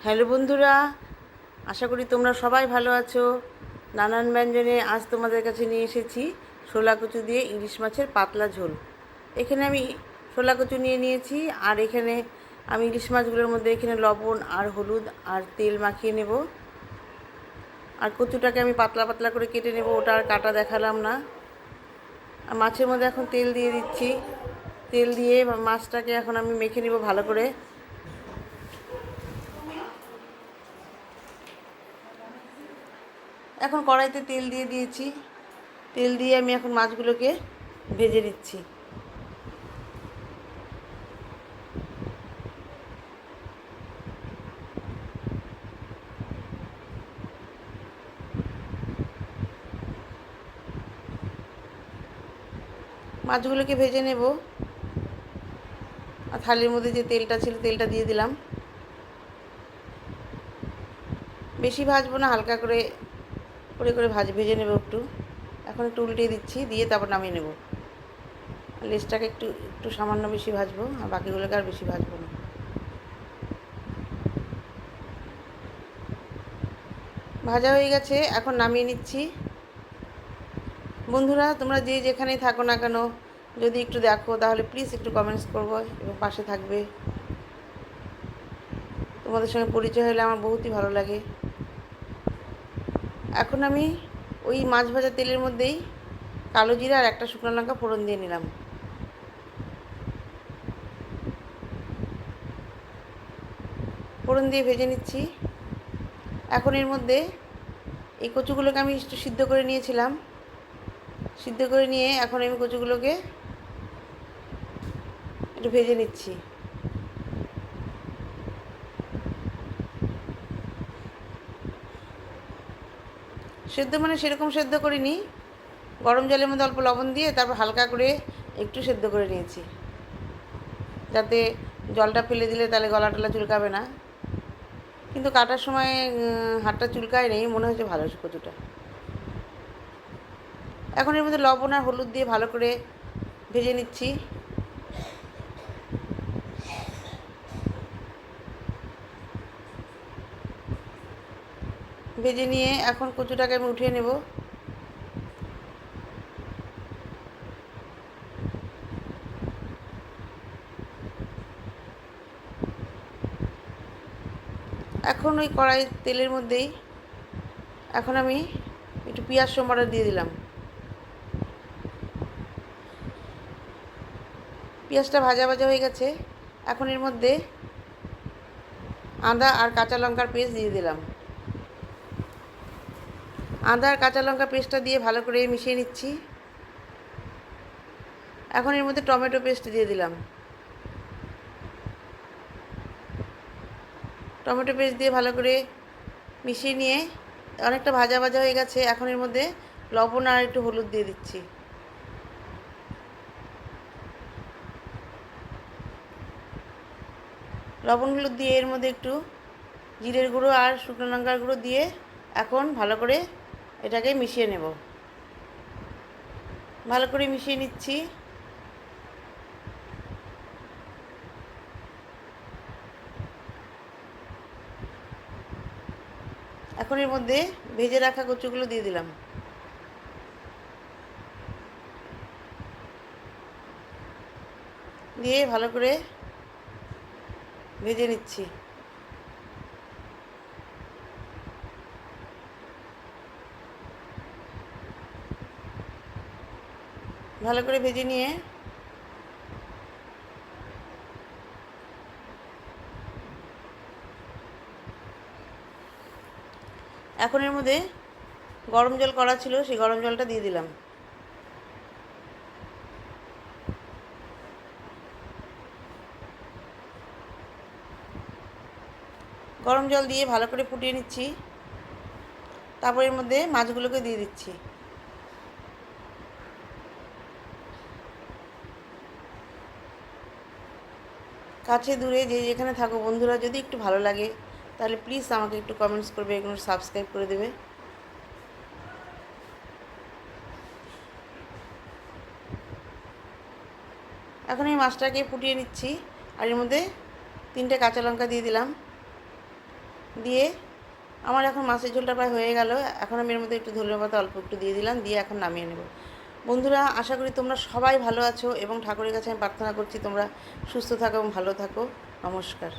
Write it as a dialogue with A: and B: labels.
A: Hello বন্ধুরা, আশা করি তোমরা সবাই ভালো আছো। নানান ব্যঞ্জনে আজ তোমাদের কাছে নিয়ে এসেছি শোলা কচু দিয়ে ইলিশ মাছের পাতলা ঝোল। এখানে আমি শোলা কচু নিয়ে নিয়েছি, আর এখানে আমি ইলিশ মাছগুলোর মধ্যে এখানে লবণ আর হলুদ আর তেল মাখিয়ে নেব। আর কচুটাকে আমি পাতলা পাতলা করে কেটে নেব, ওটা আর কাটা দেখালাম না। আর মাছের মধ্যে এখন তেল দিয়ে দিচ্ছি। তেল দিয়ে মাছটাকে এখন আমি মেখে নেব ভালো করে। এখন কড়াইতে তেল দিয়ে দিয়েছি। তেল দিয়ে আমি এখন মাছগুলোকে ভেজে নিচ্ছি। মাছগুলোকে ভেজে নেব। আর থালির মধ্যে যে তেলটা ছিল তেলটা দিয়ে দিলাম। বেশি ভাজবো না, হালকা করে করে করে ভেজে নেব একটু। এখন একটু উল্টে দিচ্ছি, দিয়ে তারপর নামিয়ে নেব। লেজটাকে একটু একটু সামান্য বেশি ভাজবো, আর বাকিগুলোকে আর বেশি ভাজবো না। ভাজা হয়ে গেছে, এখন নামিয়ে নিচ্ছি। বন্ধুরা, তোমরা যে যেখানেই থাকো না কেন, যদি একটু দেখো তাহলে প্লিজ একটু কমেন্টস করবো এবং পাশে থাকবে। তোমাদের সঙ্গে পরিচয় হলে আমার বহুতই ভালো লাগে। এখন আমি ওই মাছ ভাজা তেলের মধ্যেই কালো জিরা আর একটা শুকনো লঙ্কা ফোড়ন দিয়ে নিলাম। ফোড়ন দিয়ে ভেজে নিচ্ছি। এখন এর মধ্যে এই কচুগুলোকে আমি একটু সিদ্ধ করে নিয়েছিলাম। সিদ্ধ করে নিয়ে এখন আমি কচুগুলোকে একটু ভেজে নিচ্ছি। সেদ্ধ মানে সেরকম সেদ্ধ করিনি, গরম জলের মধ্যে অল্প লবণ দিয়ে তারপর হালকা করে একটু সেদ্ধ করে নিয়েছি, যাতে জলটা ফেলে দিলে তাহলে গলা টলা চুলকাবে না। কিন্তু কাটার সময় হাতটা চুলকায় নেই, মনে হচ্ছে ভালো কচুটা। এখন এর মধ্যে লবণ আর হলুদ দিয়ে ভালো করে ভেজে নিচ্ছি। ভেজে নিয়ে এখন কচুটাকে আমি উঠিয়ে নেব। এখন ওই কড়াই তেলের মধ্যেই এখন আমি একটু পেঁয়াজ সম্বারটা দিয়ে দিলাম। পেঁয়াজটা ভাজা ভাজা হয়ে গেছে। এখন এর মধ্যে আদা আর কাঁচা লঙ্কার পেস্ট দিয়ে দিলাম। আদা আর কাঁচা লঙ্কা পেস্টটা দিয়ে ভালো করে মিশিয়ে নিচ্ছি। এখন এর মধ্যে টমেটো পেস্ট দিয়ে দিলাম। টমেটো পেস্ট দিয়ে ভালো করে মিশিয়ে নিয়ে অনেকটা ভাজা ভাজা হয়ে গেছে। এখন এর মধ্যে লবণ আর একটু হলুদ দিয়ে দিচ্ছি। লবণ হলুদ দিয়ে এর মধ্যে একটু জিরের গুঁড়ো আর শুকনো লঙ্কার গুঁড়ো দিয়ে এখন ভালো করে এটাকে মিশিয়ে নেব। ভালো করে মিশিয়ে নিচ্ছি। এখন এর মধ্যে ভেজে রাখা কচুগুলো দিয়ে দিলাম। দিয়ে ভালো করে ভেজে নিচ্ছি। ভালো করে ভেজে নিয়ে এখন এর মধ্যে গরম জল করা ছিল, সেই গরম জলটা দিয়ে দিলাম। গরম জল দিয়ে ভালো করে ফুটিয়ে নিচ্ছি। তারপর এর মধ্যে মাছগুলোকে দিয়ে দিচ্ছি। কাছে দূরে যে যেখানে থাকো বন্ধুরা, যদি একটু ভালো লাগে তাহলে প্লিজ আমাকে একটু কমেন্টস করবে, এগুলো সাবস্ক্রাইব করে দেবে। এখন এই মাছটাকে ফুটিয়ে নিচ্ছি। আর এর মধ্যে 3টে কাঁচা লঙ্কা দিয়ে দিলাম। দিয়ে আমার এখন মাছের ঝোলটা প্রায় হয়ে গেল। এখন আমি এর মধ্যে একটু ধনে পাতা অল্প একটু দিয়ে দিলাম, দিয়ে এখন নামিয়ে নেব। বন্ধুরা, আশা করি তোমরা সবাই ভালো আছো এবং ঠাকুরের কাছে আমি প্রার্থনা করছি তোমরা সুস্থ থাকো এবং ভালো থাকো। নমস্কার।